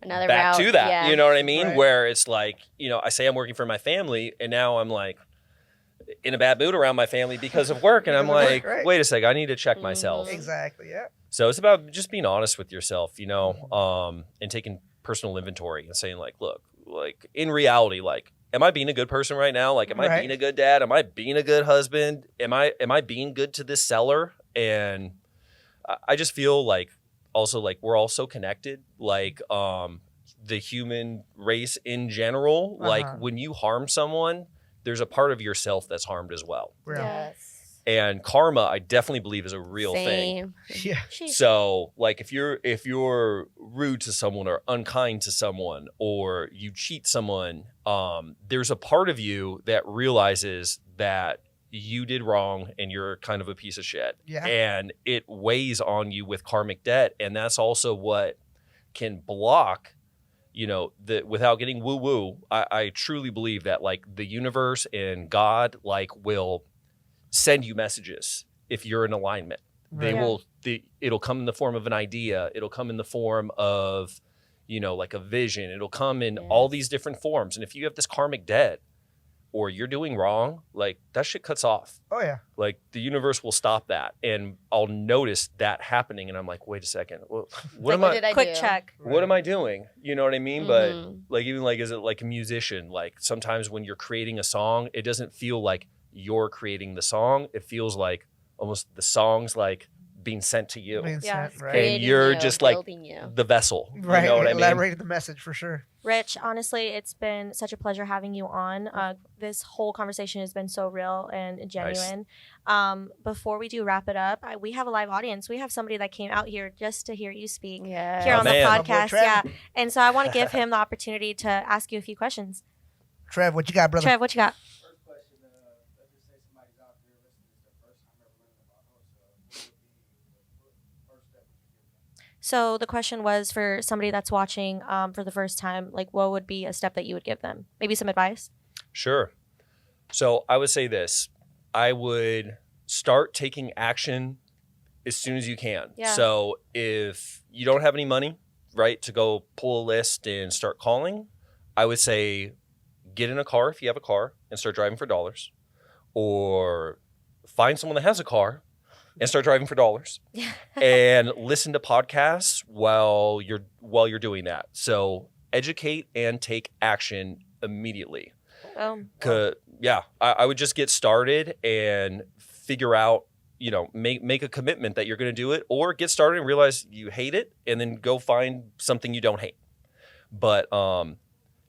Another back route. to that. Yeah. You know what I mean? Right. Where it's like, I say I'm working for my family, and now I'm like in a bad mood around my family because of work. And I'm Because of like, work, right. wait a sec, I need to check myself. Exactly. Yeah. So it's about just being honest with yourself, and taking personal inventory and saying like, look, like in reality, like, am I being a good person right now? Like, am I Right. being a good dad? Am I being a good husband? Am I being good to this seller? And I just feel like also like we're all so connected, like the human race in general. Like Uh-huh. when you harm someone, there's a part of yourself that's harmed as well. Real. Yes. And karma, I definitely believe, is a real thing. Same. Yeah. Sheesh. So, like, if you're rude to someone or unkind to someone or you cheat someone, there's a part of you that realizes that you did wrong and you're kind of a piece of shit. Yeah. And it weighs on you with karmic debt, and that's also what can block. Without getting woo woo, I truly believe that like the universe and God like will send you messages if you're in alignment. They Right. will. It'll come in the form of an idea. It'll come in the form of, like a vision. It'll come in all Yes. these different forms. And if you have this karmic debt, or you're doing wrong, like that shit cuts off. Oh yeah. Like the universe will stop that, and I'll notice that happening, and I'm like, wait a second, what am What I? did I Quick do? check. What am I doing? You know what I mean? But Mhm. like, even like, is it like a musician? Like sometimes when you're creating a song, it doesn't feel like you're creating the song. It feels like almost the song's like being sent to you. Being Yeah. sent, right? And you're just like building you. the vessel. Right. You know what I mean? Elaborated the message for sure. Rich, honestly, it's been such a pleasure having you on. This whole conversation has been so real and genuine. Before we do wrap it up, we have a live audience. We have somebody that came out here just to hear you speak Yeah. here Oh, on the man. My boy podcast. Trev. Yeah. And so I want to give him the opportunity to ask you a few questions. Trev, what you got, brother? Trev, what you got? First question, let's just say somebody's out there listening, it's their first time ever learning about wholesale. What would be the first step would you give them? So the question was for somebody that's watching for the first time, like what would be a step that you would give them? Maybe some advice? Sure. So I would say this. I would start taking action as soon as you can. Yeah. So if you don't have any money, right, to go pull a list and start calling, I would say get in a car if you have a car and start driving for dollars, or find someone that has a car and start driving for dollars, and listen to podcasts while you're doing that. So educate and take action immediately. Yeah, I would just get started and figure out, make a commitment that you're going to do it, or get started and realize you hate it and then go find something you don't hate. But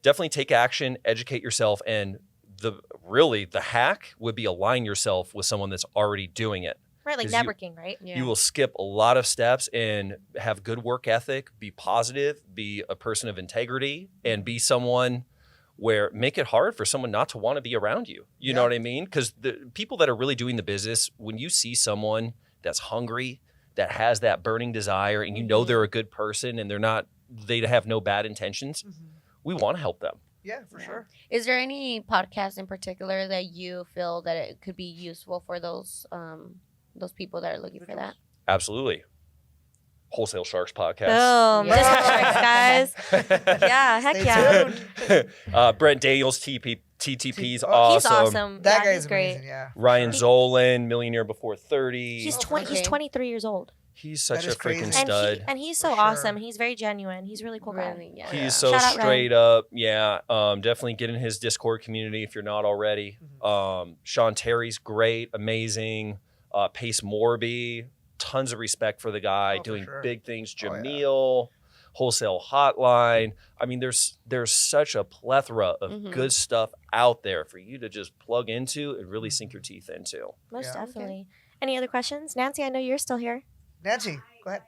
definitely take action, educate yourself, and the hack would be align yourself with someone that's already doing it. Right, like 'Cause you- networking, right? Yeah. You will skip a lot of steps and have good work ethic, be positive, be a person of integrity, and be someone where make it hard for someone not to want to be around you. You know Yeah. what I mean? Because the people that are really doing the business, when you see someone that's hungry, that has that burning desire, and you know they're a good person and they have no bad intentions, we want to help them. Yeah, for Yeah. sure. Is there any podcast in particular that you feel that it could be useful for those people that are looking for that? Absolutely. Wholesale Sharks podcast. Boom. Yeah. Discount Sharks, guys. Yeah, heck Stay yeah. tuned. Brent Daniels, TTP's Oh, awesome. He's awesome. That Yeah, guy he's is great. amazing. Yeah. Ryan Zolan, Millionaire Before 30. He's Oh, he's okay. 23 years old. He's such That a is crazy. freaking And stud. And he's so For sure. awesome. He's very genuine. He's a really cool guy. Really, yeah. Yeah. He's so Shout out, Ryan. straight up. Yeah. Definitely get in his Discord community if you're not already. Sean Terry's great, amazing. Pace Morby, tons of respect for the guy, Oh, for doing sure. big things. Oh, yeah. Jameel, Wholesale Hotline. I mean, there's such a plethora of Mhm. good stuff out there for you to just plug into and really sink your teeth into. Most Yeah. definitely. Any other questions? Nancy, I know you're still here. Nancy, go ahead.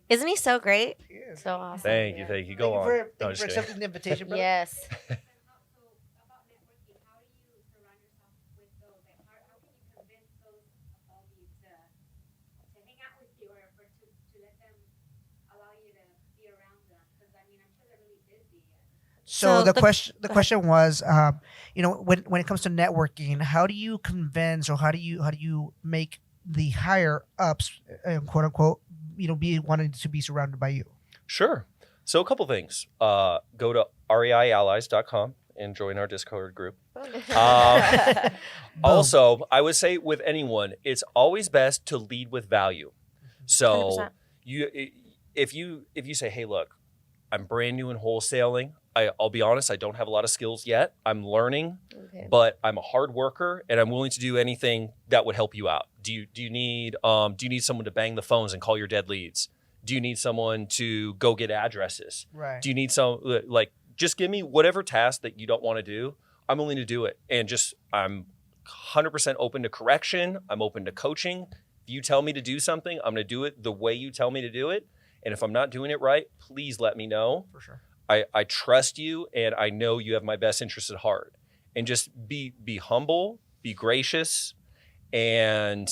Isn't he so great? He is. So awesome. Thank yeah. you. Go Thank you on. for, No, thank you just for kidding. accepting the invitation, brother. Yes. So So the the- question was, when it comes to networking, how do you convince, or how do you make the higher ups, quote unquote, be wanting to be surrounded by you? Sure. So a couple things. Go to reiallies.com and join our Discord group. Also, I would say with anyone, it's always best to lead with value. So 100%. if you say, hey, look, I'm brand new in wholesaling. I'll be honest, I don't have a lot of skills yet. I'm learning, Okay. but I'm a hard worker and I'm willing to do anything that would help you out. Do you need someone to bang the phones and call your dead leads? Do you need someone to go get addresses? Right. Do you need just give me whatever task that you don't want to do. I'm willing to do it. And I'm 100% open to correction. I'm open to coaching. If you tell me to do something, I'm going to do it the way you tell me to do it. And if I'm not doing it right, please let me know. For sure. I trust you and I know you have my best interest at heart. And just be humble, be gracious, and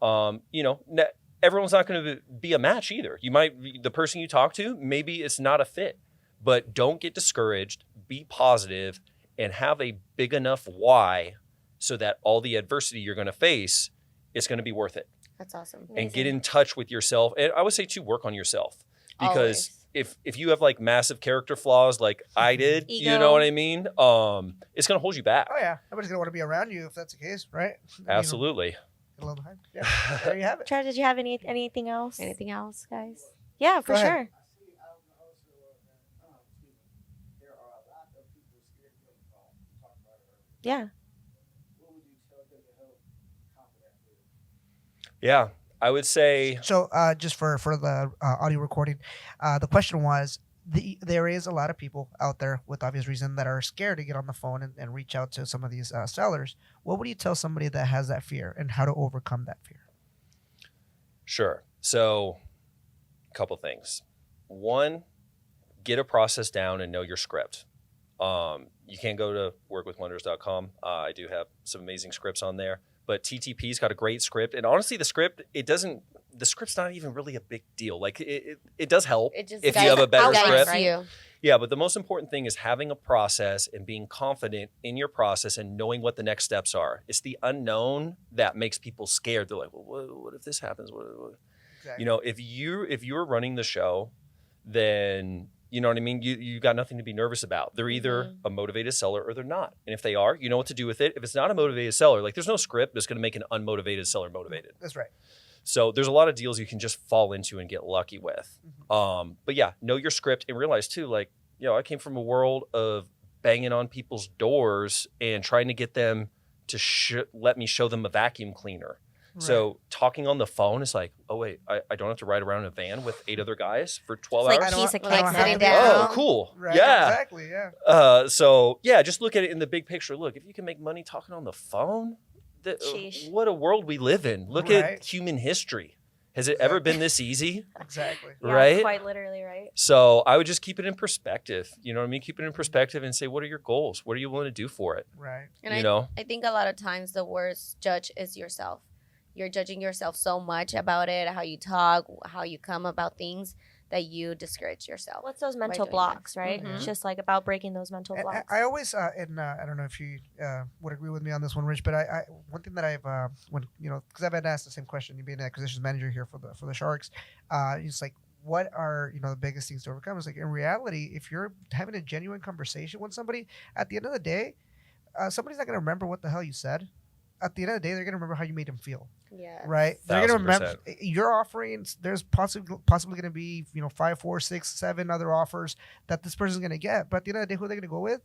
everyone's not going to be a match either. The person you talk to, maybe it's not a fit, but don't get discouraged, be positive, and have a big enough why so that all the adversity you're going to face, it's going to be worth it. That's awesome. And get in touch with yourself. And I would say too, work on yourself, because Always. if you have like massive character flaws like I did, you Ego. know what I mean? It's going to hold you back. Oh yeah, nobody's gonna want to be around you if that's the case, right? Absolutely. Get a little behind. Yeah. There you have it. Trev, did you have anything else? Anything else, guys? Yeah, for Go ahead. sure. I see out in the wholesale world that there are a lot of people scared to get involved. We talked about it earlier. Yeah. What would you tell them to help accomplish Yeah, I would say So just for the audio recording, the question was, there is a lot of people out there with obvious reason that are scared to get on the phone and reach out to some of these sellers. What would you tell somebody that has that fear and how to overcome that fear? sure. So, a couple things. One, get a process down and know your script. You can go to workwithwonders.com. I do have some amazing scripts on there, but TTP's got a great script. And honestly, the script's not even really a big deal. Like it does help It just if you have a better guides script. you. Yeah, but the most important thing is having a process and being confident in your process and knowing what the next steps are. It's the unknown that makes people scared. They're like, well, what if this happens? What? Exactly. You know, if you're running the show, then you know what I mean? You got nothing to be nervous about. They're either a motivated seller or they're not. And if they are, you know what to do with it. If it's not a motivated seller, like there's no script that's going to make an unmotivated seller motivated. That's right. So there's a lot of deals you can just fall into and get lucky with. But yeah, know your script and realize too, like, you know, I came from a world of banging on people's doors and trying to get them to let me show them a vacuum cleaner. So talking on the phone is like, oh wait, I don't have to ride around in a van with 8 other guys for 12 It's hours. like piece of I cake don't sitting have- down. Oh, cool. Right. Yeah. Exactly. Yeah. So yeah, just look at it in the big picture. Look, if you can make money talking on the phone, Sheesh. what a world we live in. Look Right. at human history. Has it ever been this easy? Exactly. Yeah, Right? quite literally, right? So I would just keep it in perspective. You know what I mean? Keep it in perspective and say, what are your goals? What are you willing to do for it? Right. And You know? I think a lot of times the worst judge is yourself. You're judging yourself so much about it, how you talk, how you come about things, that you discourage yourself. What's those mental doing blocks, right? Mhm. It's just like about breaking those mental And blocks. I always and I don't know if you would agree with me on this one, Rich, but I one thing that I've when you know, because I've been asked the same question, you being an acquisitions manager here for the Sharks, it's like, what are the biggest things to overcome? It's like, in reality, if you're having a genuine conversation with somebody, at the end of the day, somebody's not going to remember what the hell you said. At the end of the day, they're going to remember how you made them feel. Yeah. Right? They're going to remember 1000%. your offerings. There's possibly going to be 5, 4, 6, 7 other offers that this person's going to get. But at the end of the day, who they're going to go with?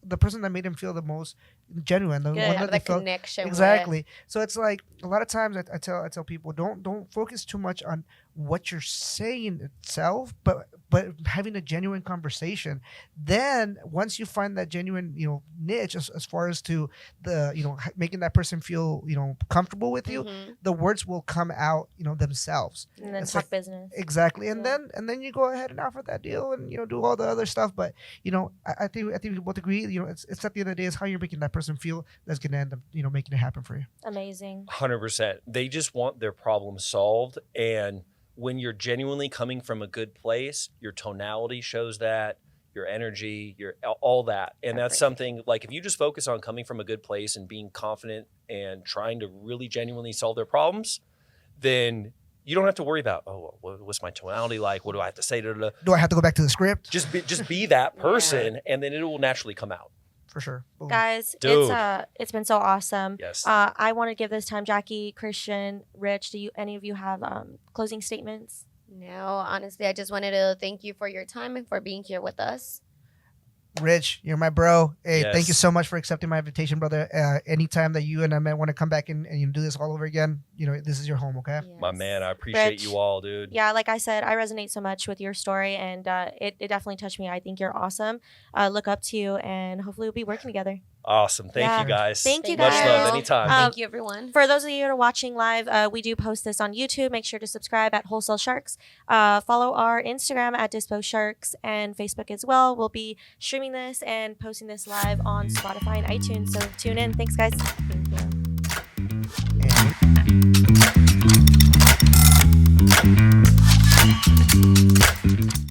The person that made them feel the most genuine, the Good. one Have that they the felt connection. exactly. So it's like a lot of times I tell people, don't focus too much on what you're saying itself, but having a genuine conversation. Then once you find that genuine niche as far as to the making that person feel comfortable with you, Mhm. the words will come out themselves. and then it's talk like- business. Exactly. And Yeah. then you go ahead and offer that deal and do all the other stuff. But I think we both agree, it's at the end of the day is how you're making that person feel that's gonna end up making it happen for you. Amazing. 100%. They just want their problem solved. And when you're genuinely coming from a good place, your tonality shows that, your energy, your all that. And that's something like if you just focus on coming from a good place and being confident and trying to really genuinely solve their problems, then you don't have to worry about, what's my tonality like? What do I have to say? Do I have to go back to the script? Just be that person, and then it will naturally come out. For sure. Boom. Guys, Dude. it's been so awesome. Yes. I want to give this time, Jackie, Christian, Rich. Any of you have closing statements? No, honestly, I just wanted to thank you for your time and for being here with us. Rich, you're my bro. Hey, thank you Yes. so much for accepting my invitation, brother. Anytime that you and I want to come back and do this all over again, this is your home, okay? My Yes. man, I appreciate Rich. you all, dude. Yeah, like I said, I resonate so much with your story, and it definitely touched me. I think you're awesome. Look up to you, and hopefully we'll be working together. Awesome. Thank Yeah. you guys. Thank you, Much guys. love anytime. Um, Thank you, everyone. For those of you who are watching live, we do post this on YouTube. Make sure to subscribe at Wholesale Sharks. Follow our Instagram at Dispo Sharks and Facebook as well. We'll be streaming this and posting this live on Spotify and iTunes. So tune in. Thanks, guys.